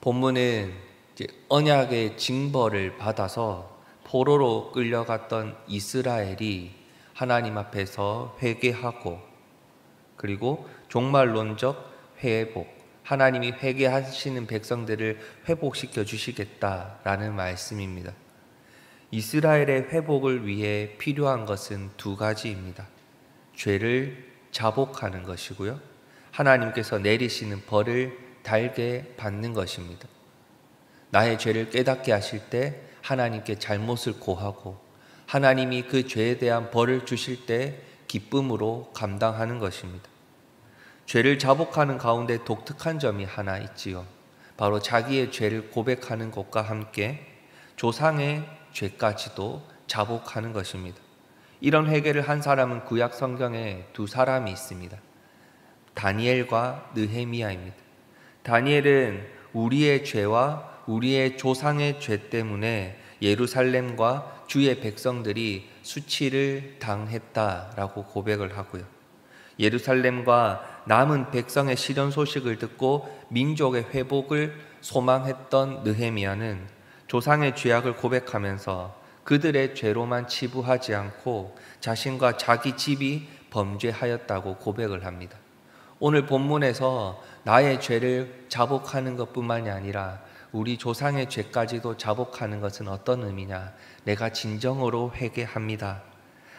본문은 이제 언약의 징벌을 받아서 포로로 끌려갔던 이스라엘이 하나님 앞에서 회개하고, 그리고 종말론적 회복, 하나님이 회개하시는 백성들을 회복시켜 주시겠다라는 말씀입니다. 이스라엘의 회복을 위해 필요한 것은 두 가지입니다. 죄를 자복하는 것이고요, 하나님께서 내리시는 벌을 달게 받는 것입니다. 나의 죄를 깨닫게 하실 때 하나님께 잘못을 고하고, 하나님이 그 죄에 대한 벌을 주실 때 기쁨으로 감당하는 것입니다. 죄를 자복하는 가운데 독특한 점이 하나 있지요. 바로 자기의 죄를 고백하는 것과 함께 조상의 죄까지도 자복하는 것입니다. 이런 회개를 한 사람은 구약 성경에 두 사람이 있습니다. 다니엘과 느헤미야입니다. 다니엘은 우리의 죄와 우리의 조상의 죄 때문에 예루살렘과 주의 백성들이 수치를 당했다라고 고백을 하고요, 예루살렘과 남은 백성의 시련 소식을 듣고 민족의 회복을 소망했던 느헤미야는 조상의 죄악을 고백하면서 그들의 죄로만 치부하지 않고 자신과 자기 집이 범죄하였다고 고백을 합니다. 오늘 본문에서 나의 죄를 자복하는 것뿐만이 아니라 우리 조상의 죄까지도 자복하는 것은 어떤 의미냐? 내가 진정으로 회개합니다.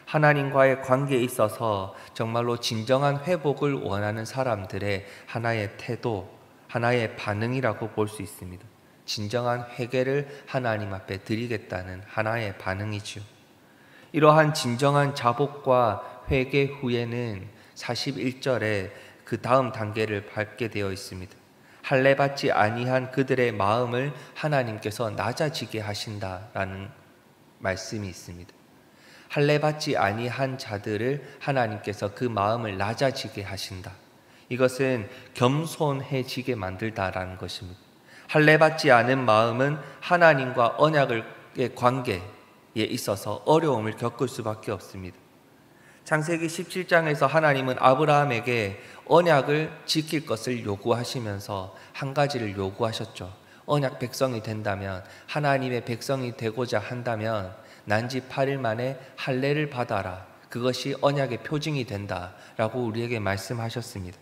하나님과의 관계에 있어서 정말로 진정한 회복을 원하는 사람들의 하나의 태도, 하나의 반응이라고 볼 수 있습니다. 진정한 회개를 하나님 앞에 드리겠다는 하나의 반응이죠. 이러한 진정한 자복과 회개 후에는 41절에 그 다음 단계를 밟게 되어 있습니다. 할례받지 아니한 그들의 마음을 하나님께서 낮아지게 하신다라는 말씀이 있습니다. 할례받지 아니한 자들을 하나님께서 그 마음을 낮아지게 하신다. 이것은 겸손해지게 만들다라는 것입니다. 할례받지 않은 마음은 하나님과 언약의 관계에 있어서 어려움을 겪을 수밖에 없습니다. 창세기 17장에서 하나님은 아브라함에게 언약을 지킬 것을 요구하시면서 한 가지를 요구하셨죠. 언약 백성이 된다면, 하나님의 백성이 되고자 한다면 난지 8일 만에 할례를 받아라. 그것이 언약의 표징이 된다라고 우리에게 말씀하셨습니다.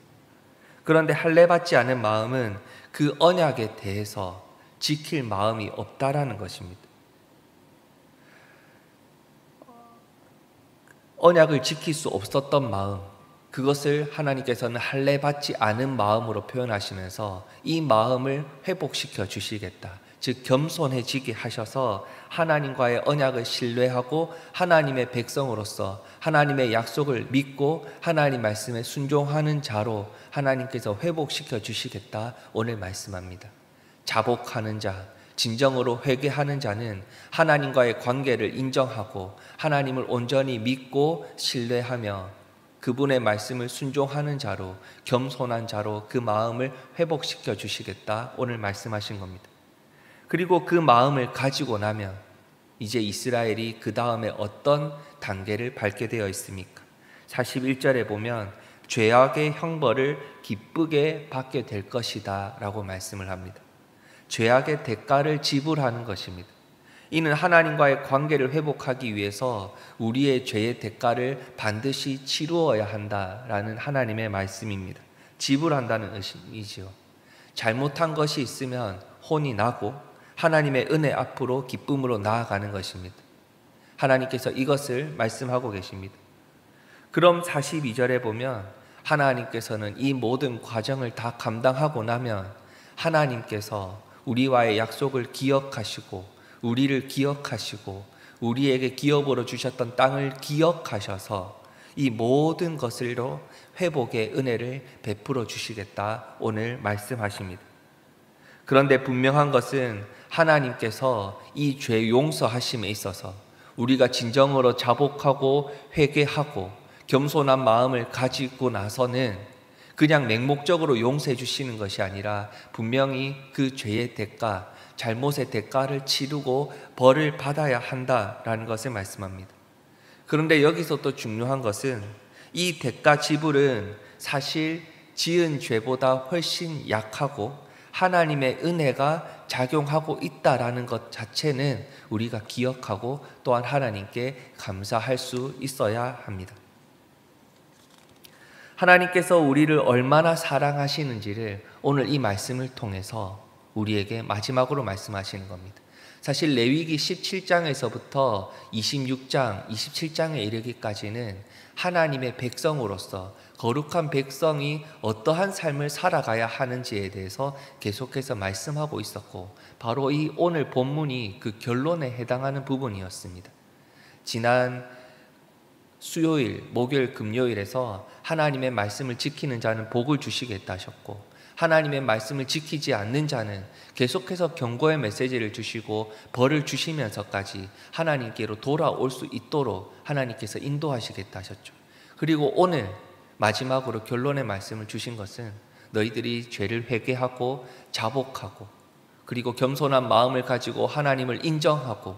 그런데 할례받지 않은 마음은 그 언약에 대해서 지킬 마음이 없다라는 것입니다. 언약을 지킬 수 없었던 마음, 그것을 하나님께서는 할례받지 않은 마음으로 표현하시면서 이 마음을 회복시켜 주시겠다, 즉 겸손해지게 하셔서 하나님과의 언약을 신뢰하고 하나님의 백성으로서 하나님의 약속을 믿고 하나님 말씀에 순종하는 자로 하나님께서 회복시켜 주시겠다 오늘 말씀합니다. 자복하는 자, 진정으로 회개하는 자는 하나님과의 관계를 인정하고 하나님을 온전히 믿고 신뢰하며 그분의 말씀을 순종하는 자로, 겸손한 자로 그 마음을 회복시켜 주시겠다 오늘 말씀하신 겁니다. 그리고 그 마음을 가지고 나면 이제 이스라엘이 그 다음에 어떤 단계를 밟게 되어 있습니까? 41절에 보면 죄악의 형벌을 기쁘게 받게 될 것이다 라고 말씀을 합니다. 죄악의 대가를 지불하는 것입니다. 이는 하나님과의 관계를 회복하기 위해서 우리의 죄의 대가를 반드시 치루어야 한다라는 하나님의 말씀입니다. 지불한다는 의미지요. 잘못한 것이 있으면 혼이 나고 하나님의 은혜 앞으로 기쁨으로 나아가는 것입니다. 하나님께서 이것을 말씀하고 계십니다. 그럼 42절에 보면 하나님께서는 이 모든 과정을 다 감당하고 나면 하나님께서 우리와의 약속을 기억하시고 우리를 기억하시고 우리에게 기업으로 주셨던 땅을 기억하셔서 이 모든 것으로 회복의 은혜를 베풀어 주시겠다 오늘 말씀하십니다. 그런데 분명한 것은 하나님께서 이 죄 용서하심에 있어서 우리가 진정으로 자복하고 회개하고 겸손한 마음을 가지고 나서는 그냥 맹목적으로 용서해 주시는 것이 아니라 분명히 그 죄의 대가, 잘못의 대가를 치르고 벌을 받아야 한다라는 것을 말씀합니다. 그런데 여기서 또 중요한 것은 이 대가 지불은 사실 지은 죄보다 훨씬 약하고 하나님의 은혜가 작용하고 있다라는 것 자체는 우리가 기억하고 또한 하나님께 감사할 수 있어야 합니다. 하나님께서 우리를 얼마나 사랑하시는지를 오늘 이 말씀을 통해서 우리에게 마지막으로 말씀하시는 겁니다. 사실 레위기 17장에서부터 26장, 27장에 이르기까지는 하나님의 백성으로서 거룩한 백성이 어떠한 삶을 살아가야 하는지에 대해서 계속해서 말씀하고 있었고, 바로 이 오늘 본문이 그 결론에 해당하는 부분이었습니다. 지난 수요일, 목요일, 금요일에서 하나님의 말씀을 지키는 자는 복을 주시겠다 하셨고, 하나님의 말씀을 지키지 않는 자는 계속해서 경고의 메시지를 주시고 벌을 주시면서까지 하나님께로 돌아올 수 있도록 하나님께서 인도하시겠다 하셨죠. 그리고 오늘 마지막으로 결론의 말씀을 주신 것은 너희들이 죄를 회개하고 자복하고 그리고 겸손한 마음을 가지고 하나님을 인정하고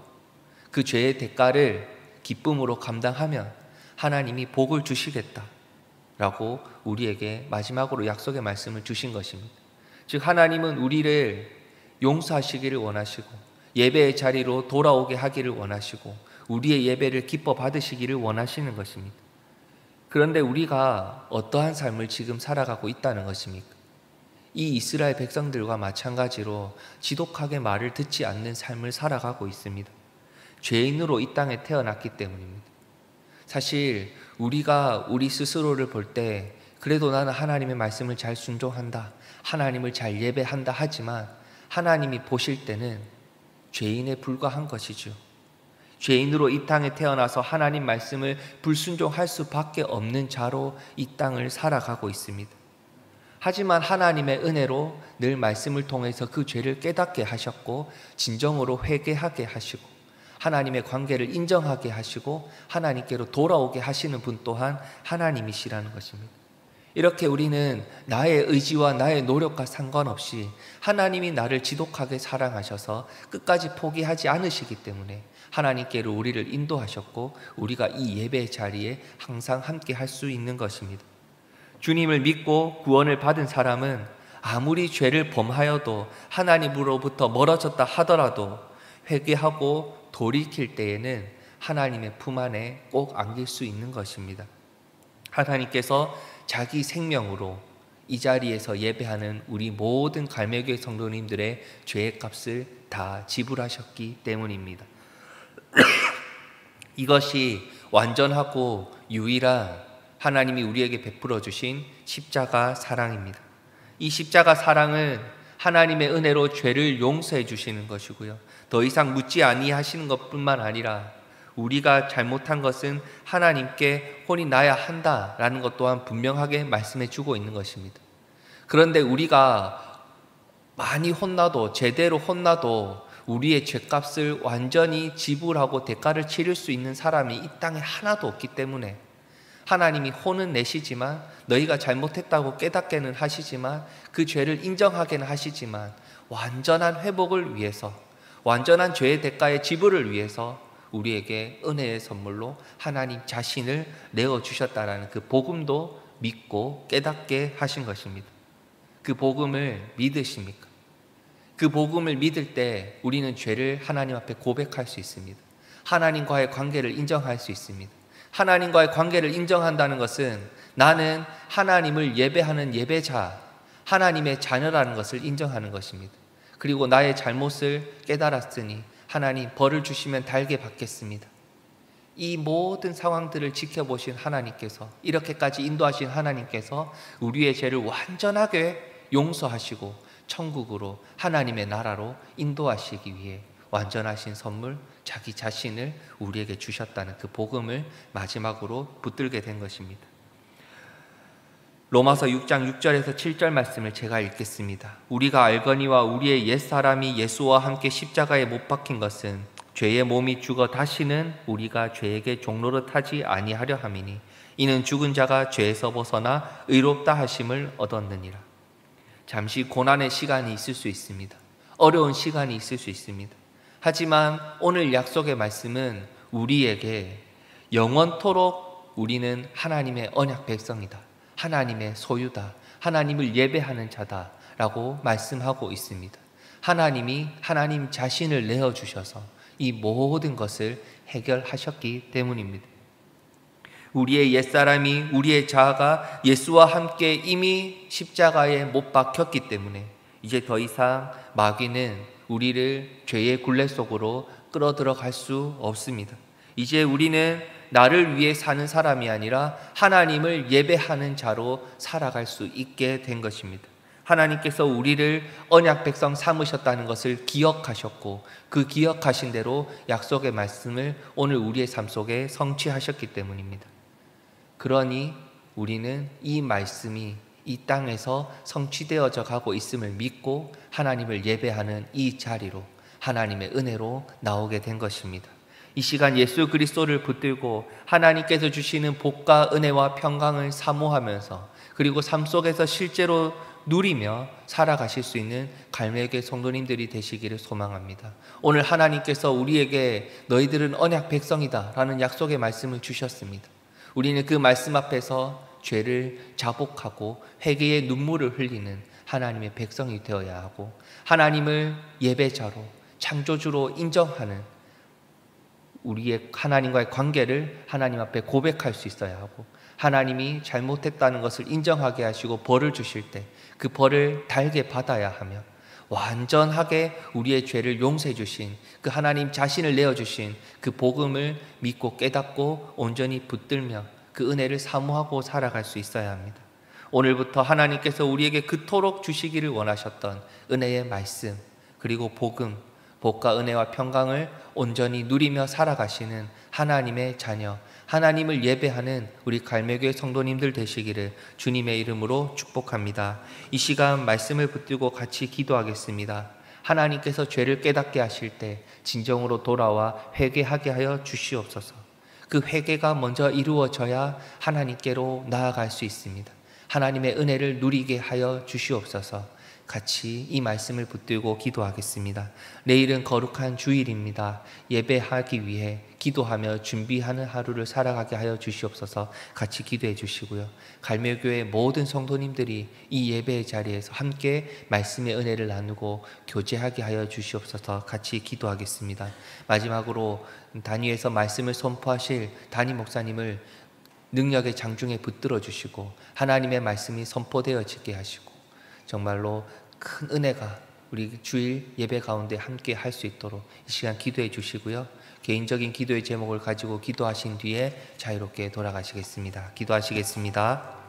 그 죄의 대가를 기쁨으로 감당하면 하나님이 복을 주시겠다 라고 우리에게 마지막으로 약속의 말씀을 주신 것입니다. 즉 하나님은 우리를 용서하시기를 원하시고 예배의 자리로 돌아오게 하기를 원하시고 우리의 예배를 기뻐 받으시기를 원하시는 것입니다. 그런데 우리가 어떠한 삶을 지금 살아가고 있다는 것입니까? 이 이스라엘 백성들과 마찬가지로 지독하게 말을 듣지 않는 삶을 살아가고 있습니다. 죄인으로 이 땅에 태어났기 때문입니다. 사실 우리가 우리 스스로를 볼 때 그래도 나는 하나님의 말씀을 잘 순종한다, 하나님을 잘 예배한다 하지만 하나님이 보실 때는 죄인에 불과한 것이죠. 죄인으로 이 땅에 태어나서 하나님 말씀을 불순종할 수밖에 없는 자로 이 땅을 살아가고 있습니다. 하지만 하나님의 은혜로 늘 말씀을 통해서 그 죄를 깨닫게 하셨고 진정으로 회개하게 하시고 하나님의 관계를 인정하게 하시고 하나님께로 돌아오게 하시는 분 또한 하나님이시라는 것입니다. 이렇게 우리는 나의 의지와 나의 노력과 상관없이 하나님이 나를 지독하게 사랑하셔서 끝까지 포기하지 않으시기 때문에 하나님께로 우리를 인도하셨고 우리가 이 예배 자리에 항상 함께 할 수 있는 것입니다. 주님을 믿고 구원을 받은 사람은 아무리 죄를 범하여도 하나님으로부터 멀어졌다 하더라도 회개하고 돌이킬 때에는 하나님의 품 안에 꼭 안길 수 있는 것입니다. 하나님께서 자기 생명으로 이 자리에서 예배하는 우리 모든 갈매교회 성도님들의 죄의 값을 다 지불하셨기 때문입니다. 이것이 완전하고 유일한 하나님이 우리에게 베풀어 주신 십자가 사랑입니다. 이 십자가 사랑은 하나님의 은혜로 죄를 용서해 주시는 것이고요. 더 이상 묻지 아니하시는 것뿐만 아니라 우리가 잘못한 것은 하나님께 혼이 나야 한다라는 것 또한 분명하게 말씀해 주고 있는 것입니다. 그런데 우리가 많이 혼나도 제대로 혼나도 우리의 죄값을 완전히 지불하고 대가를 치를 수 있는 사람이 이 땅에 하나도 없기 때문에 하나님이 혼은 내시지만 너희가 잘못했다고 깨닫게는 하시지만 그 죄를 인정하게는 하시지만 완전한 회복을 위해서 완전한 죄의 대가의 지불을 위해서 우리에게 은혜의 선물로 하나님 자신을 내어주셨다라는 그 복음도 믿고 깨닫게 하신 것입니다. 그 복음을 믿으십니까? 그 복음을 믿을 때 우리는 죄를 하나님 앞에 고백할 수 있습니다. 하나님과의 관계를 인정할 수 있습니다. 하나님과의 관계를 인정한다는 것은 나는 하나님을 예배하는 예배자, 하나님의 자녀라는 것을 인정하는 것입니다. 그리고 나의 잘못을 깨달았으니 하나님 벌을 주시면 달게 받겠습니다. 이 모든 상황들을 지켜보신 하나님께서 이렇게까지 인도하신 하나님께서 우리의 죄를 완전하게 용서하시고 천국으로 하나님의 나라로 인도하시기 위해 완전하신 선물 자기 자신을 우리에게 주셨다는 그 복음을 마지막으로 붙들게 된 것입니다. 로마서 6장 6절에서 7절 말씀을 제가 읽겠습니다. 우리가 알거니와 우리의 옛사람이 예수와 함께 십자가에 못 박힌 것은 죄의 몸이 죽어 다시는 우리가 죄에게 종노릇 하지 아니하려 함이니 이는 죽은 자가 죄에서 벗어나 의롭다 하심을 얻었느니라. 잠시 고난의 시간이 있을 수 있습니다. 어려운 시간이 있을 수 있습니다. 하지만 오늘 약속의 말씀은 우리에게 영원토록 우리는 하나님의 언약 백성이다, 하나님의 소유다, 하나님을 예배하는 자다 라고 말씀하고 있습니다. 하나님이 하나님 자신을 내어주셔서 이 모든 것을 해결하셨기 때문입니다. 우리의 옛사람이, 우리의 자아가 예수와 함께 이미 십자가에 못 박혔기 때문에 이제 더 이상 마귀는 우리를 죄의 굴레 속으로 끌어들어갈 수 없습니다. 이제 우리는 나를 위해 사는 사람이 아니라 하나님을 예배하는 자로 살아갈 수 있게 된 것입니다. 하나님께서 우리를 언약 백성 삼으셨다는 것을 기억하셨고 그 기억하신 대로 약속의 말씀을 오늘 우리의 삶 속에 성취하셨기 때문입니다. 그러니 우리는 이 말씀이 이 땅에서 성취되어져 가고 있음을 믿고 하나님을 예배하는 이 자리로 하나님의 은혜로 나오게 된 것입니다. 이 시간 예수 그리스도를 붙들고 하나님께서 주시는 복과 은혜와 평강을 사모하면서 그리고 삶 속에서 실제로 누리며 살아가실 수 있는 갈매교회 성도님들이 되시기를 소망합니다. 오늘 하나님께서 우리에게 너희들은 언약 백성이다 라는 약속의 말씀을 주셨습니다. 우리는 그 말씀 앞에서 죄를 자복하고 회개의 눈물을 흘리는 하나님의 백성이 되어야 하고 하나님을 예배자로 창조주로 인정하는 우리의 하나님과의 관계를 하나님 앞에 고백할 수 있어야 하고 하나님이 잘못했다는 것을 인정하게 하시고 벌을 주실 때 그 벌을 달게 받아야 하며 완전하게 우리의 죄를 용서해 주신 그 하나님 자신을 내어주신 그 복음을 믿고 깨닫고 온전히 붙들며 그 은혜를 사모하고 살아갈 수 있어야 합니다. 오늘부터 하나님께서 우리에게 그토록 주시기를 원하셨던 은혜의 말씀 그리고 복음, 복과 은혜와 평강을 온전히 누리며 살아가시는 하나님의 자녀, 하나님을 예배하는 우리 갈매교회 성도님들 되시기를 주님의 이름으로 축복합니다. 이 시간 말씀을 붙들고 같이 기도하겠습니다. 하나님께서 죄를 깨닫게 하실 때 진정으로 돌아와 회개하게 하여 주시옵소서. 그 회개가 먼저 이루어져야 하나님께로 나아갈 수 있습니다. 하나님의 은혜를 누리게 하여 주시옵소서. 같이 이 말씀을 붙들고 기도하겠습니다. 내일은 거룩한 주일입니다. 예배하기 위해 기도하며 준비하는 하루를 살아가게 하여 주시옵소서. 같이 기도해 주시고요. 갈매교회 모든 성도님들이 이 예배의 자리에서 함께 말씀의 은혜를 나누고 교제하게 하여 주시옵소서. 같이 기도하겠습니다. 마지막으로 단위에서 말씀을 선포하실 담임 목사님을 능력의 장중에 붙들어 주시고 하나님의 말씀이 선포되어지게 하시고 정말로 큰 은혜가 우리 주일 예배 가운데 함께 할 수 있도록 이 시간 기도해 주시고요. 개인적인 기도의 제목을 가지고 기도하신 뒤에 자유롭게 돌아가시겠습니다. 기도하시겠습니다.